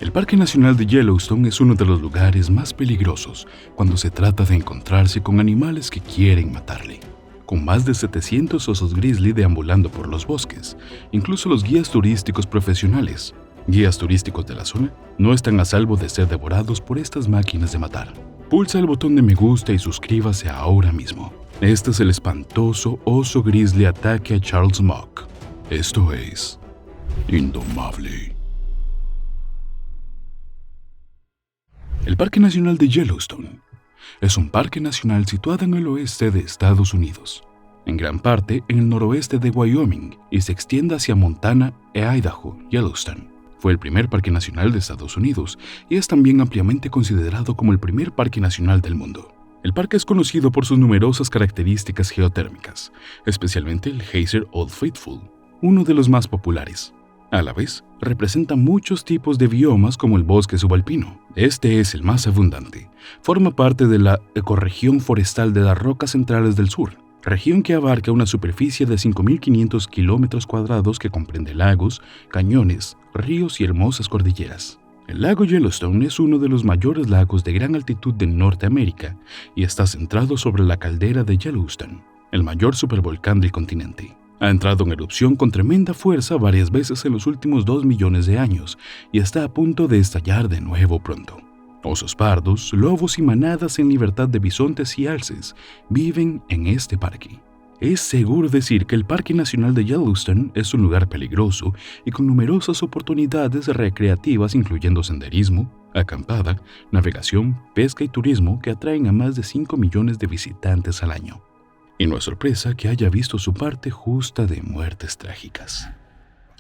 El Parque Nacional de Yellowstone es uno de los lugares más peligrosos cuando se trata de encontrarse con animales que quieren matarle. Con más de 700 osos grizzly deambulando por los bosques, incluso los guías turísticos profesionales, guías turísticos de la zona, no están a salvo de ser devorados por estas máquinas de matar. Pulsa el botón de me gusta y suscríbase ahora mismo. Este es el espantoso oso grizzly ataque a Charles Mock. Esto es Indomable. El Parque Nacional de Yellowstone es un parque nacional situado en el oeste de Estados Unidos, en gran parte en el noroeste de Wyoming, y se extiende hacia Montana e Idaho. Yellowstone fue el primer parque nacional de Estados Unidos y es también ampliamente considerado como el primer parque nacional del mundo. El parque es conocido por sus numerosas características geotérmicas, especialmente el Geyser Old Faithful, uno de los más populares. A la vez, representa muchos tipos de biomas como el bosque subalpino. Este es el más abundante. Forma parte de la ecorregión forestal de las Rocas Centrales del Sur, región que abarca una superficie de 5.500 kilómetros cuadrados que comprende lagos, cañones, ríos y hermosas cordilleras. El lago Yellowstone es uno de los mayores lagos de gran altitud de Norteamérica y está centrado sobre la caldera de Yellowstone, el mayor supervolcán del continente. Ha entrado en erupción con tremenda fuerza varias veces en los últimos 2 millones de años y está a punto de estallar de nuevo pronto. Osos pardos, lobos y manadas en libertad de bisontes y alces viven en este parque. Es seguro decir que el Parque Nacional de Yellowstone es un lugar peligroso y con numerosas oportunidades recreativas incluyendo senderismo, acampada, navegación, pesca y turismo que atraen a más de 5 millones de visitantes al año. Y no es sorpresa que haya visto su parte justa de muertes trágicas.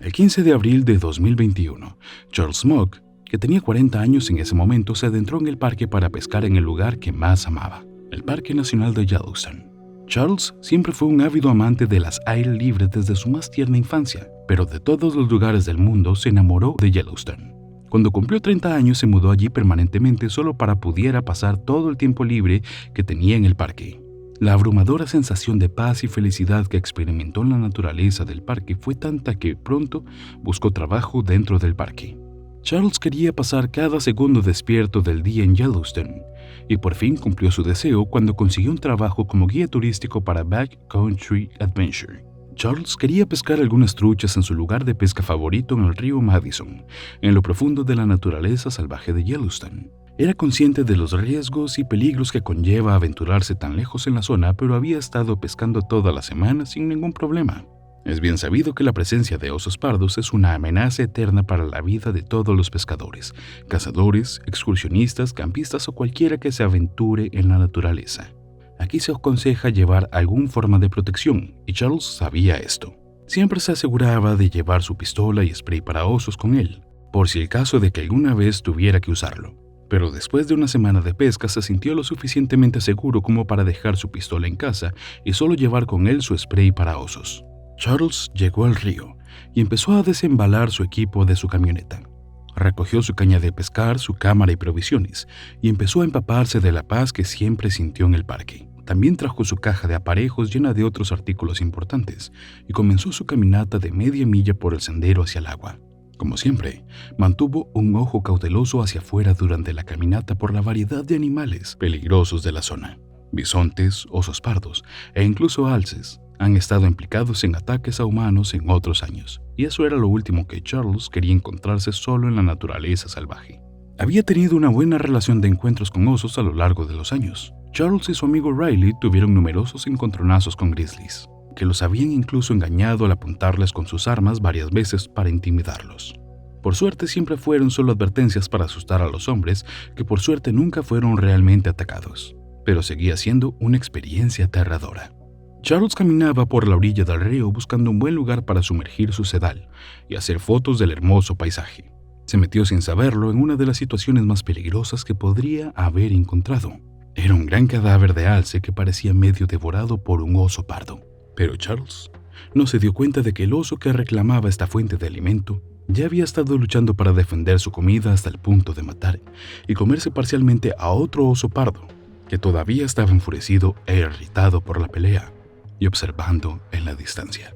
El 15 de abril de 2021, Charles Mock, que tenía 40 años en ese momento, se adentró en el parque para pescar en el lugar que más amaba, el Parque Nacional de Yellowstone. Charles siempre fue un ávido amante de las aire libre desde su más tierna infancia, pero de todos los lugares del mundo se enamoró de Yellowstone. Cuando cumplió 30 años se mudó allí permanentemente solo para pudiera pasar todo el tiempo libre que tenía en el parque. La abrumadora sensación de paz y felicidad que experimentó en la naturaleza del parque fue tanta que pronto buscó trabajo dentro del parque. Charles quería pasar cada segundo despierto del día en Yellowstone y por fin cumplió su deseo cuando consiguió un trabajo como guía turístico para Backcountry Adventure. Charles quería pescar algunas truchas en su lugar de pesca favorito en el río Madison, en lo profundo de la naturaleza salvaje de Yellowstone. Era consciente de los riesgos y peligros que conlleva aventurarse tan lejos en la zona, pero había estado pescando toda la semana sin ningún problema. Es bien sabido que la presencia de osos pardos es una amenaza eterna para la vida de todos los pescadores, cazadores, excursionistas, campistas o cualquiera que se aventure en la naturaleza. Aquí se aconseja llevar alguna forma de protección, y Charles sabía esto. Siempre se aseguraba de llevar su pistola y spray para osos con él, por si el caso de que alguna vez tuviera que usarlo. Pero después de una semana de pesca se sintió lo suficientemente seguro como para dejar su pistola en casa y solo llevar con él su spray para osos. Charles llegó al río y empezó a desembalar su equipo de su camioneta. Recogió su caña de pescar, su cámara y provisiones, y empezó a empaparse de la paz que siempre sintió en el parque. También trajo su caja de aparejos llena de otros artículos importantes y comenzó su caminata de media milla por el sendero hacia el agua. Como siempre, mantuvo un ojo cauteloso hacia afuera durante la caminata por la variedad de animales peligrosos de la zona. Bisontes, osos pardos e incluso alces han estado implicados en ataques a humanos en otros años, y eso era lo último que Charles quería encontrarse solo en la naturaleza salvaje. Había tenido una buena relación de encuentros con osos a lo largo de los años. Charles y su amigo Riley tuvieron numerosos encontronazos con grizzlies, que los habían incluso engañado al apuntarles con sus armas varias veces para intimidarlos. Por suerte siempre fueron solo advertencias para asustar a los hombres, que por suerte nunca fueron realmente atacados, pero seguía siendo una experiencia aterradora. Charles caminaba por la orilla del río buscando un buen lugar para sumergir su sedal y hacer fotos del hermoso paisaje. Se metió sin saberlo en una de las situaciones más peligrosas que podría haber encontrado. Era un gran cadáver de alce que parecía medio devorado por un oso pardo. Pero Charles no se dio cuenta de que el oso que reclamaba esta fuente de alimento ya había estado luchando para defender su comida hasta el punto de matar y comerse parcialmente a otro oso pardo, que todavía estaba enfurecido e irritado por la pelea y observando en la distancia.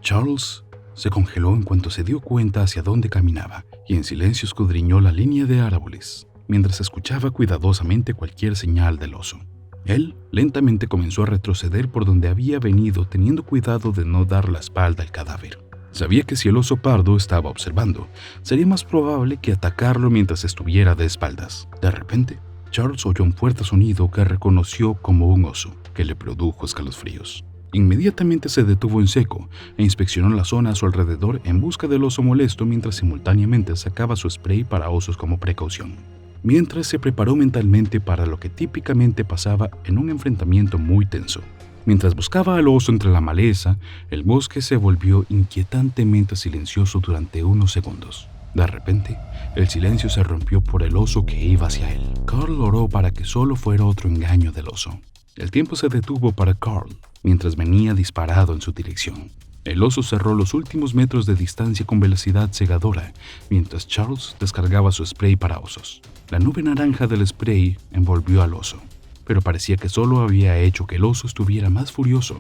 Charles se congeló en cuanto se dio cuenta hacia dónde caminaba y en silencio escudriñó la línea de árboles, mientras escuchaba cuidadosamente cualquier señal del oso. Él lentamente comenzó a retroceder por donde había venido, teniendo cuidado de no dar la espalda al cadáver. Sabía que si el oso pardo estaba observando, sería más probable que atacarlo mientras estuviera de espaldas. De repente, Charles oyó un fuerte sonido que reconoció como un oso, que le produjo escalofríos. Inmediatamente se detuvo en seco e inspeccionó la zona a su alrededor en busca del oso molesto mientras simultáneamente sacaba su spray para osos como precaución. Mientras se preparó mentalmente para lo que típicamente pasaba en un enfrentamiento muy tenso. Mientras buscaba al oso entre la maleza, el bosque se volvió inquietantemente silencioso durante unos segundos. De repente, el silencio se rompió por el oso que iba hacia él. Carl oró para que solo fuera otro engaño del oso. El tiempo se detuvo para Carl, mientras venía disparado en su dirección. El oso cerró los últimos metros de distancia con velocidad cegadora, mientras Charles descargaba su spray para osos. La nube naranja del spray envolvió al oso, pero parecía que solo había hecho que el oso estuviera más furioso,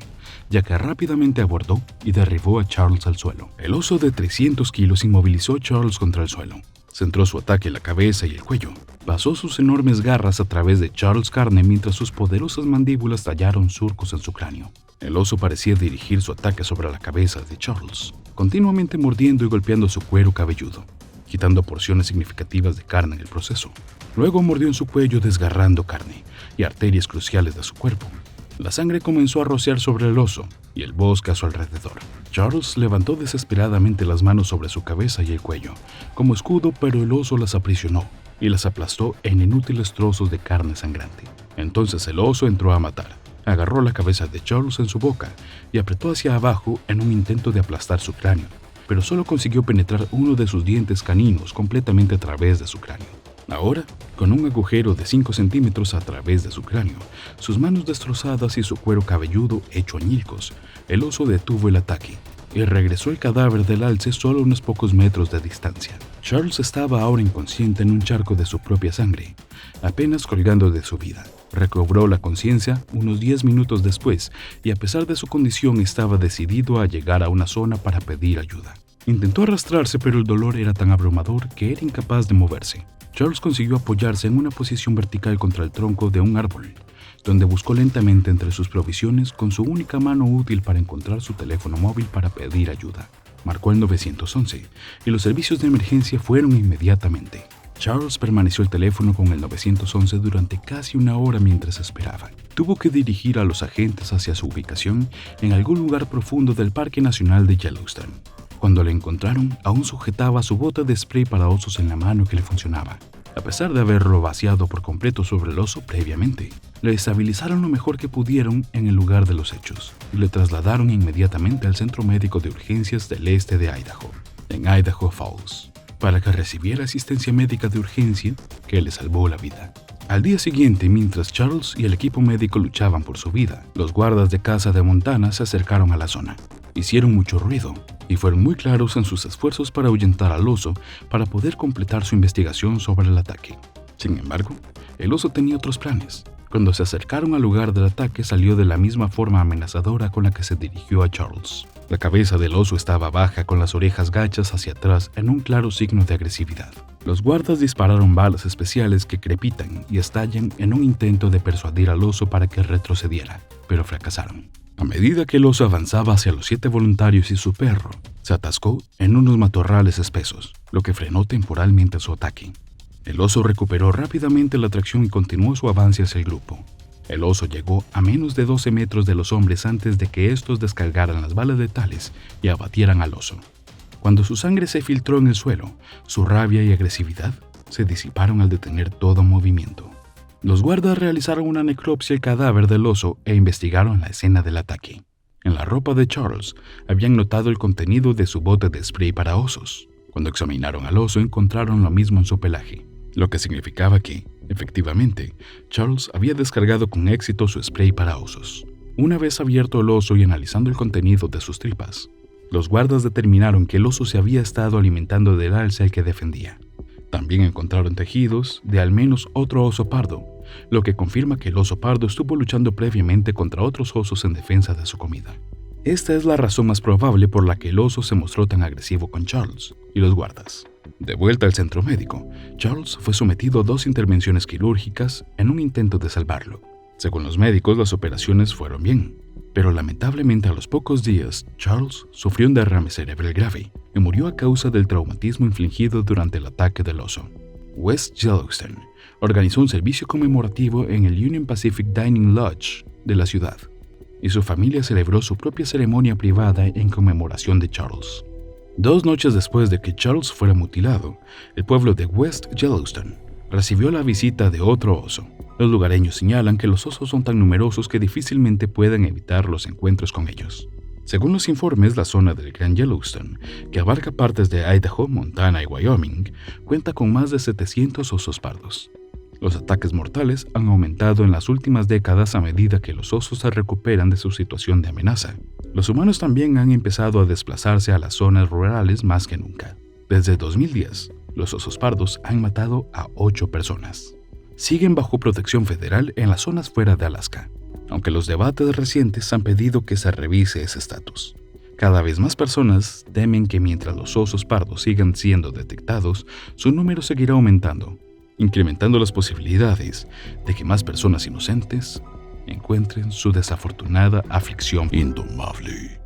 ya que rápidamente abordó y derribó a Charles al suelo. El oso de 300 kilos inmovilizó a Charles contra el suelo. Centró su ataque en la cabeza y el cuello. Pasó sus enormes garras a través de Charles' carne mientras sus poderosas mandíbulas tallaron surcos en su cráneo. El oso parecía dirigir su ataque sobre la cabeza de Charles, continuamente mordiendo y golpeando su cuero cabelludo, quitando porciones significativas de carne en el proceso. Luego mordió en su cuello desgarrando carne y arterias cruciales de su cuerpo. La sangre comenzó a rociar sobre el oso y el bosque a su alrededor. Charles levantó desesperadamente las manos sobre su cabeza y el cuello, como escudo, pero el oso las aprisionó y las aplastó en inútiles trozos de carne sangrante. Entonces el oso entró a matar. Agarró la cabeza de Charles en su boca y apretó hacia abajo en un intento de aplastar su cráneo, pero solo consiguió penetrar uno de sus dientes caninos completamente a través de su cráneo. Ahora, con un agujero de 5 centímetros a través de su cráneo, sus manos destrozadas y su cuero cabelludo hecho añicos, el oso detuvo el ataque y regresó el cadáver del alce solo a unos pocos metros de distancia. Charles estaba ahora inconsciente en un charco de su propia sangre, apenas colgando de su vida. Recobró la conciencia unos 10 minutos después y a pesar de su condición estaba decidido a llegar a una zona para pedir ayuda. Intentó arrastrarse, pero el dolor era tan abrumador que era incapaz de moverse. Charles consiguió apoyarse en una posición vertical contra el tronco de un árbol, donde buscó lentamente entre sus provisiones con su única mano útil para encontrar su teléfono móvil para pedir ayuda. Marcó el 911 y los servicios de emergencia fueron inmediatamente. Charles permaneció el teléfono con el 911 durante casi una hora mientras esperaba. Tuvo que dirigir a los agentes hacia su ubicación en algún lugar profundo del Parque Nacional de Yellowstone. Cuando le encontraron, aún sujetaba su bote de spray para osos en la mano que le funcionaba. A pesar de haberlo vaciado por completo sobre el oso previamente, le estabilizaron lo mejor que pudieron en el lugar de los hechos y le trasladaron inmediatamente al Centro Médico de Urgencias del Este de Idaho, en Idaho Falls, para que recibiera asistencia médica de urgencia que le salvó la vida. Al día siguiente, mientras Charles y el equipo médico luchaban por su vida, los guardas de caza de Montana se acercaron a la zona. Hicieron mucho ruido y fueron muy claros en sus esfuerzos para ahuyentar al oso para poder completar su investigación sobre el ataque. Sin embargo, el oso tenía otros planes. Cuando se acercaron al lugar del ataque, salió de la misma forma amenazadora con la que se dirigió a Charles. La cabeza del oso estaba baja, con las orejas gachas hacia atrás en un claro signo de agresividad. Los guardas dispararon balas especiales que crepitan y estallan en un intento de persuadir al oso para que retrocediera, pero fracasaron. A medida que el oso avanzaba hacia los 7 voluntarios y su perro, se atascó en unos matorrales espesos, lo que frenó temporalmente su ataque. El oso recuperó rápidamente la tracción y continuó su avance hacia el grupo. El oso llegó a menos de 12 metros de los hombres antes de que estos descargaran las balas letales y abatieran al oso. Cuando su sangre se filtró en el suelo, su rabia y agresividad se disiparon al detener todo movimiento. Los guardas realizaron una necropsia al cadáver del oso e investigaron la escena del ataque. En la ropa de Charles habían notado el contenido de su bote de spray para osos. Cuando examinaron al oso, encontraron lo mismo en su pelaje, lo que significaba que, efectivamente, Charles había descargado con éxito su spray para osos. Una vez abierto el oso y analizando el contenido de sus tripas, los guardas determinaron que el oso se había estado alimentando del alce al que defendía. También encontraron tejidos de al menos otro oso pardo, lo que confirma que el oso pardo estuvo luchando previamente contra otros osos en defensa de su comida. Esta es la razón más probable por la que el oso se mostró tan agresivo con Charles y los guardas. De vuelta al centro médico, Charles fue sometido a 2 intervenciones quirúrgicas en un intento de salvarlo. Según los médicos, las operaciones fueron bien, pero lamentablemente a los pocos días, Charles sufrió un derrame cerebral grave y murió a causa del traumatismo infligido durante el ataque del oso. West Yellowstone organizó un servicio conmemorativo en el Union Pacific Dining Lodge de la ciudad, y su familia celebró su propia ceremonia privada en conmemoración de Charles. 2 noches después de que Charles fuera mutilado, el pueblo de West Yellowstone recibió la visita de otro oso. Los lugareños señalan que los osos son tan numerosos que difícilmente pueden evitar los encuentros con ellos. Según los informes, la zona del Gran Yellowstone, que abarca partes de Idaho, Montana y Wyoming, cuenta con más de 700 osos pardos. Los ataques mortales han aumentado en las últimas décadas a medida que los osos se recuperan de su situación de amenaza. Los humanos también han empezado a desplazarse a las zonas rurales más que nunca. Desde 2010, los osos pardos han matado a 8 personas. Siguen bajo protección federal en las zonas fuera de Alaska, aunque los debates recientes han pedido que se revise ese estatus. Cada vez más personas temen que mientras los osos pardos sigan siendo detectados, su número seguirá aumentando, incrementando las posibilidades de que más personas inocentes encuentren su desafortunada aflicción indomable.